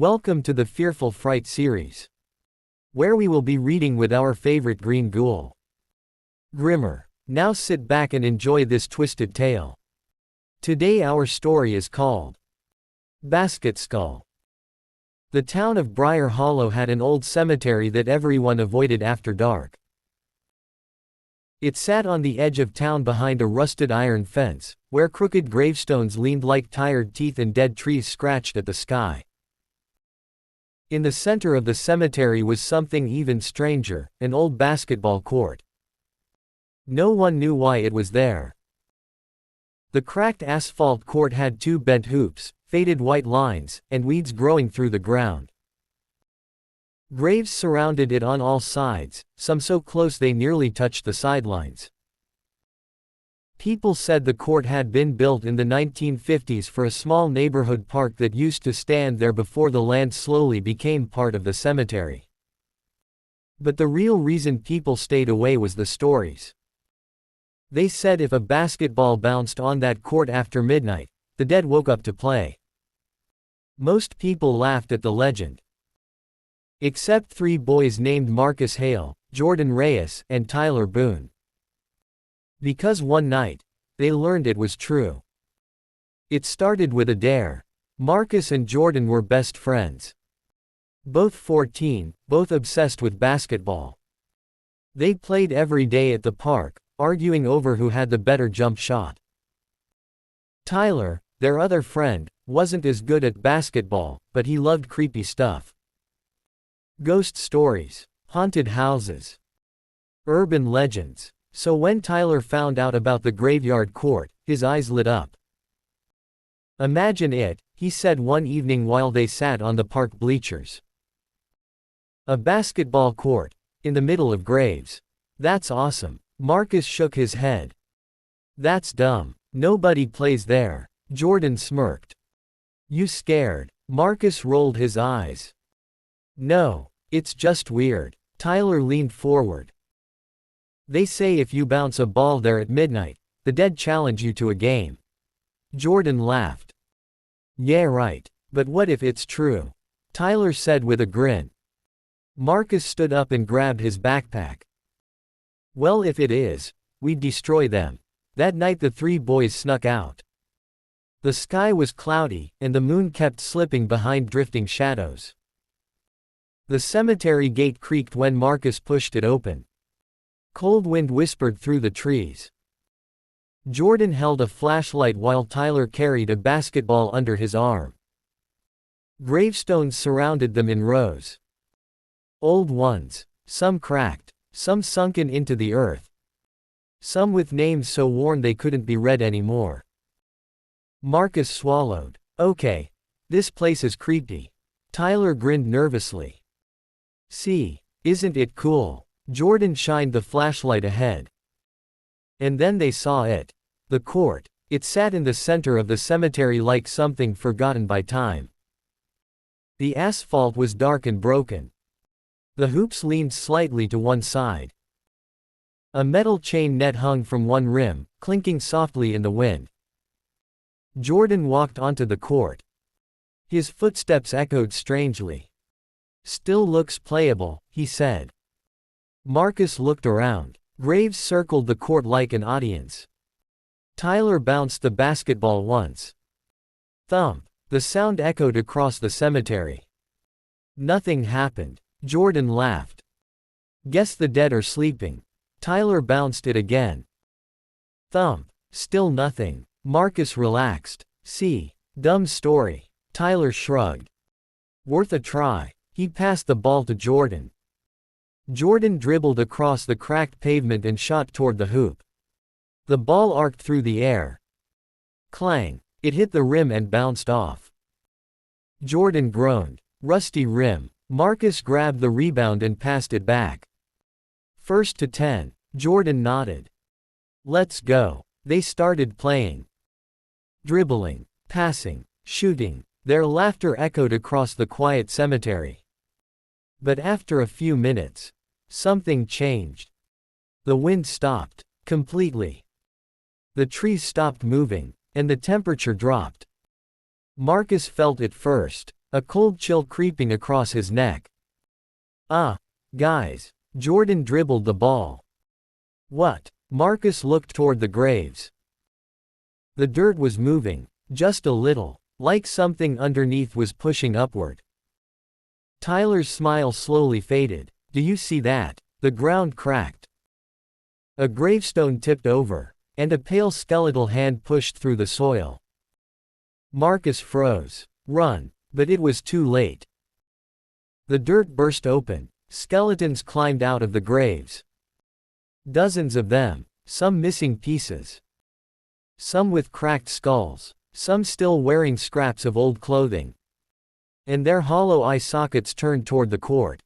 Welcome to the Fearful Fright series, where we will be reading with our favorite green ghoul, Grimmer. Now sit back and enjoy this twisted tale. Today our story is called Basketskull. The town of Briar Hollow had an old cemetery that everyone avoided after dark. It sat on the edge of town behind a rusted iron fence, where crooked gravestones leaned like tired teeth and dead trees scratched at the sky. In the center of the cemetery was something even stranger, an old basketball court. No one knew why it was there. The cracked asphalt court had two bent hoops, faded white lines, and weeds growing through the ground. Graves surrounded it on all sides, some so close they nearly touched the sidelines. People said the court had been built in the 1950s for a small neighborhood park that used to stand there before the land slowly became part of the cemetery. But the real reason people stayed away was the stories. They said if a basketball bounced on that court after midnight, the dead woke up to play. Most people laughed at the legend. Except three boys named Marcus Hale, Jordan Reyes, and Tyler Boone. Because one night, they learned it was true. It started with a dare. Marcus and Jordan were best friends. Both 14, both obsessed with basketball. They played every day at the park, arguing over who had the better jump shot. Tyler, their other friend, wasn't as good at basketball, but he loved creepy stuff. Ghost stories, haunted houses, urban legends. So when Tyler found out about the graveyard court, his eyes lit up. "Imagine it," he said one evening while they sat on the park bleachers. "A basketball court, in the middle of graves. That's awesome." Marcus shook his head. "That's dumb. Nobody plays there." Jordan smirked. "You scared?" Marcus rolled his eyes. "No, it's just weird." Tyler leaned forward. "They say if you bounce a ball there at midnight, the dead challenge you to a game." Jordan laughed. "Yeah, right. But what if it's true?" Tyler said with a grin. Marcus stood up and grabbed his backpack. "Well, if it is, we'd destroy them." That night the three boys snuck out. The sky was cloudy, and the moon kept slipping behind drifting shadows. The cemetery gate creaked when Marcus pushed it open. Cold wind whispered through the trees. Jordan held a flashlight while Tyler carried a basketball under his arm. Gravestones surrounded them in rows. Old ones, some cracked, some sunken into the earth. Some with names so worn they couldn't be read anymore. Marcus swallowed. "Okay, this place is creepy." Tyler grinned nervously. "See, isn't it cool?" Jordan shined the flashlight ahead. And then they saw it. The court. It sat in the center of the cemetery like something forgotten by time. The asphalt was dark and broken. The hoops leaned slightly to one side. A metal chain net hung from one rim, clinking softly in the wind. Jordan walked onto the court. His footsteps echoed strangely. "Still looks playable," he said. Marcus looked around. Graves circled the court like an audience. Tyler bounced the basketball once. Thump! The sound echoed across the cemetery. Nothing happened. Jordan laughed. "Guess the dead are sleeping." Tyler bounced it again. Thump! Still nothing. Marcus relaxed. "See, dumb story." Tyler shrugged. "Worth a try." He passed the ball to Jordan. Jordan dribbled across the cracked pavement and shot toward the hoop. The ball arced through the air. Clang! It hit the rim and bounced off. Jordan groaned. "Rusty rim." Marcus grabbed the rebound and passed it back. "First to 10. Jordan nodded. "Let's go." They started playing. Dribbling, passing, shooting. Their laughter echoed across the quiet cemetery. But after a few minutes, something changed. The wind stopped. Completely. The trees stopped moving, and the temperature dropped. Marcus felt it first. a cold chill creeping across his neck. Ah, guys. Jordan dribbled the ball. What? Marcus looked toward the graves. The dirt was moving, just a little, like something underneath was pushing upward. Tyler's smile slowly faded. Do you see that? The ground cracked. A gravestone tipped over, and a pale skeletal hand pushed through the soil. Marcus froze. Run, but it was too late. The dirt burst open, skeletons climbed out of the graves. Dozens of them, some missing pieces. Some with cracked skulls, some still wearing scraps of old clothing. And their hollow eye sockets turned toward the court.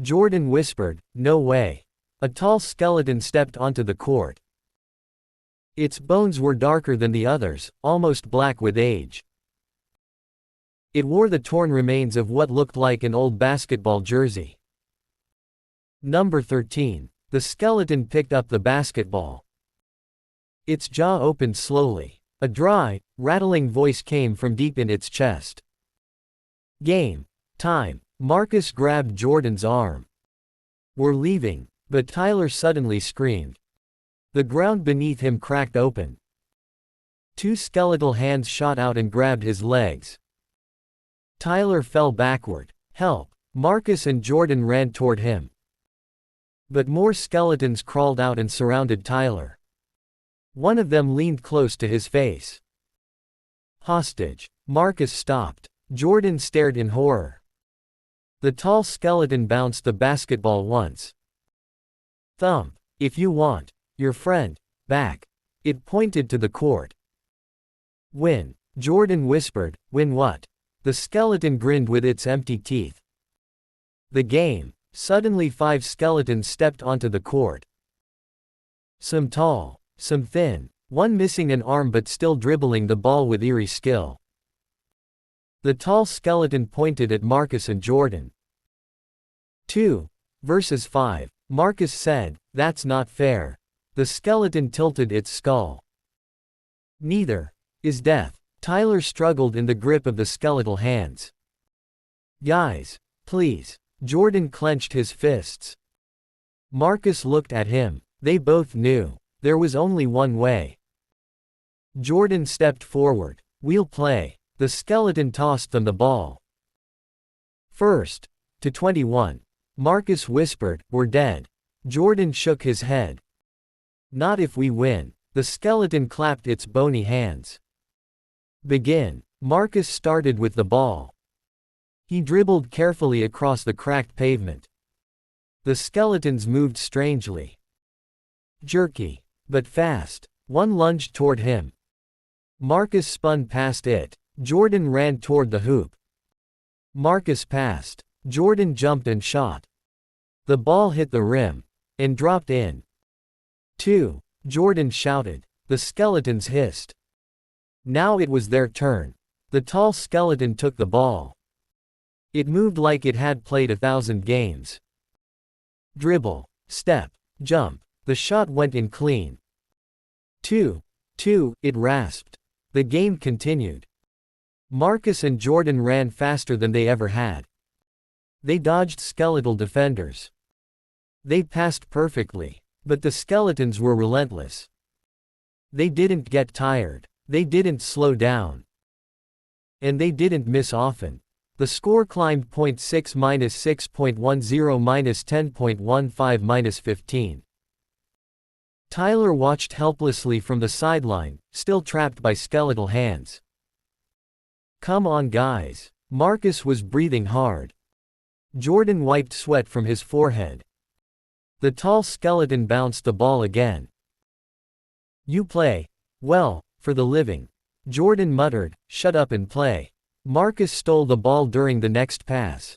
Jordan whispered, "No way." A tall skeleton stepped onto the court. Its bones were darker than the others, almost black with age. It wore the torn remains of what looked like an old basketball jersey. Number 13. The skeleton picked up the basketball. Its jaw opened slowly. A dry, rattling voice came from deep in its chest. Game time. Marcus grabbed Jordan's arm. We're leaving, but Tyler suddenly screamed. The ground beneath him cracked open. Two skeletal hands shot out and grabbed his legs. Tyler fell backward. Help! Marcus and Jordan ran toward him. But more skeletons crawled out and surrounded Tyler. One of them leaned close to his face. Hostage. Marcus stopped. Jordan stared in horror. The tall skeleton bounced the basketball once. Thump. If you want your friend back. It pointed to the court. Win. Jordan whispered. Win what? The skeleton grinned with its empty teeth. The game. Suddenly 5 skeletons stepped onto the court. Some tall, some thin, one missing an arm but still dribbling the ball with eerie skill. The tall skeleton pointed at Marcus and Jordan. 2 versus 5, Marcus said, "That's not fair." The skeleton tilted its skull. Neither is death. Tyler struggled in the grip of the skeletal hands. Guys, please. Jordan clenched his fists. Marcus looked at him. They both knew. There was only one way. Jordan stepped forward. We'll play. The skeleton tossed them the ball. First, to 21. Marcus whispered, "We're dead." Jordan shook his head. Not if we win. The skeleton clapped its bony hands. Begin. Marcus started with the ball. He dribbled carefully across the cracked pavement. The skeletons moved strangely. Jerky, but fast. One lunged toward him. Marcus spun past it. Jordan ran toward the hoop. Marcus passed. Jordan jumped and shot. The ball hit the rim and dropped in. 2. Jordan shouted. The skeletons hissed. Now it was their turn. The tall skeleton took the ball. It moved like it had played 1,000 games. Dribble, step, jump. The shot went in clean. 2. It rasped. The game continued. Marcus and Jordan ran faster than they ever had. They dodged skeletal defenders. They passed perfectly, but the skeletons were relentless. They didn't get tired. They didn't slow down. And they didn't miss often. The score climbed 0.6 minus 6.10 minus 10.15 minus 15. Tyler watched helplessly from the sideline, still trapped by skeletal hands. Come on guys. Marcus was breathing hard. Jordan wiped sweat from his forehead. The tall skeleton bounced the ball again. You play, well, for the living. Jordan muttered, "Shut up and play." Marcus stole the ball during the next pass.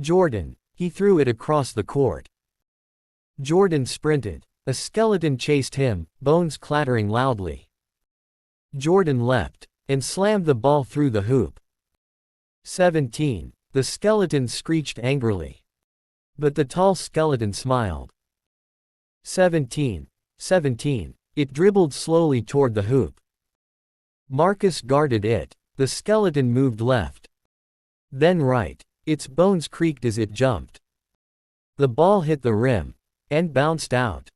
Jordan. He threw it across the court. Jordan sprinted. A skeleton chased him, bones clattering loudly. Jordan leapt and slammed the ball through the hoop. 17. The skeleton screeched angrily. But the tall skeleton smiled. 17. It dribbled slowly toward the hoop. Marcus guarded it. The skeleton moved left. Then right. Its bones creaked as it jumped. The ball hit the rim. And bounced out.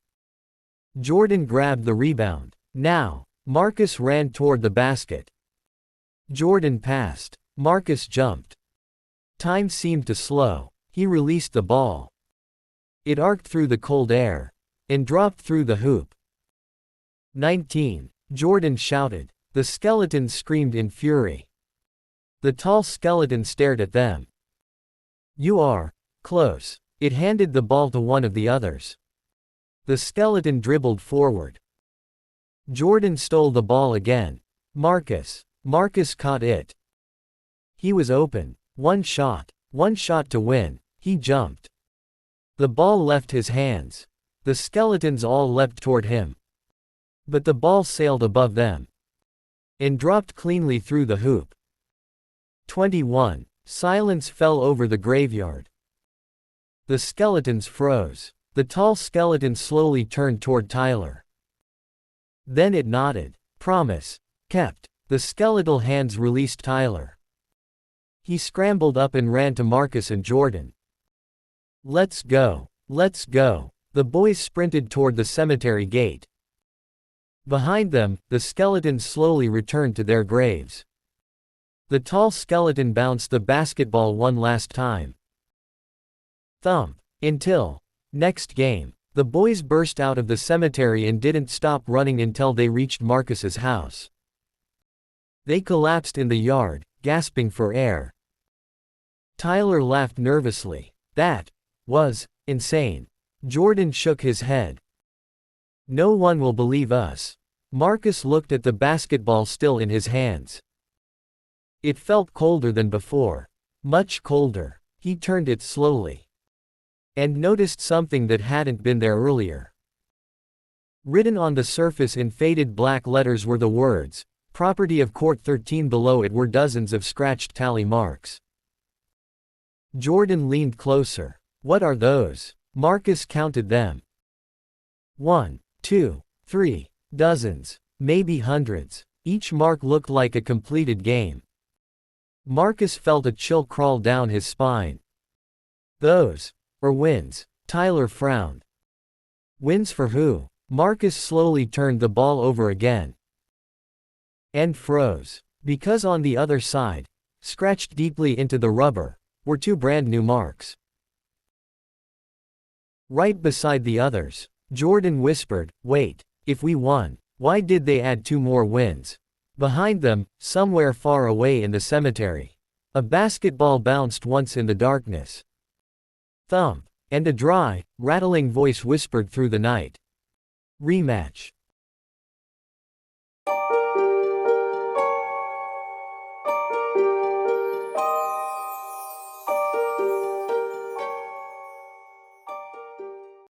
Jordan grabbed the rebound. Now, Marcus ran toward the basket. Jordan passed. Marcus jumped. Time seemed to slow. He released the ball. It arced through the cold air. And dropped through the hoop. 19. Jordan shouted. The skeletons screamed in fury. The tall skeleton stared at them. You are close. It handed the ball to one of the others. The skeleton dribbled forward. Jordan stole the ball again. Marcus caught it. He was open. One shot to win. He jumped. The ball left his hands. The skeletons all leapt toward him. But the ball sailed above them. And dropped cleanly through the hoop. 21. Silence fell over the graveyard. The skeletons froze. The tall skeleton slowly turned toward Tyler. Then it nodded. Promise. Kept. The skeletal hands released Tyler. He scrambled up and ran to Marcus and Jordan. Let's go. Let's go. The boys sprinted toward the cemetery gate. Behind them, the skeletons slowly returned to their graves. The tall skeleton bounced the basketball one last time. Thump. Until next game. The boys burst out of the cemetery and didn't stop running until they reached Marcus's house. They collapsed in the yard, gasping for air. Tyler laughed nervously. That was insane. Jordan shook his head. No one will believe us. Marcus looked at the basketball still in his hands. It felt colder than before. Much colder. He turned it slowly. And noticed something that hadn't been there earlier. Written on the surface in faded black letters were the words, "Property of Court 13." Below it were dozens of scratched tally marks. Jordan leaned closer. What are those? Marcus counted them. 1, 2, 3, dozens, maybe hundreds. Each mark looked like a completed game. Marcus felt a chill crawl down his spine. Those are wins. Tyler frowned. Wins for who? Marcus slowly turned the ball over again. And froze. Because on the other side, scratched deeply into the rubber, were two brand new marks. Right beside the others. Jordan whispered, wait, if we won, why did they add two more wins? Behind them, somewhere far away in the cemetery, a basketball bounced once in the darkness. Thump, and a dry, rattling voice whispered through the night. Rematch.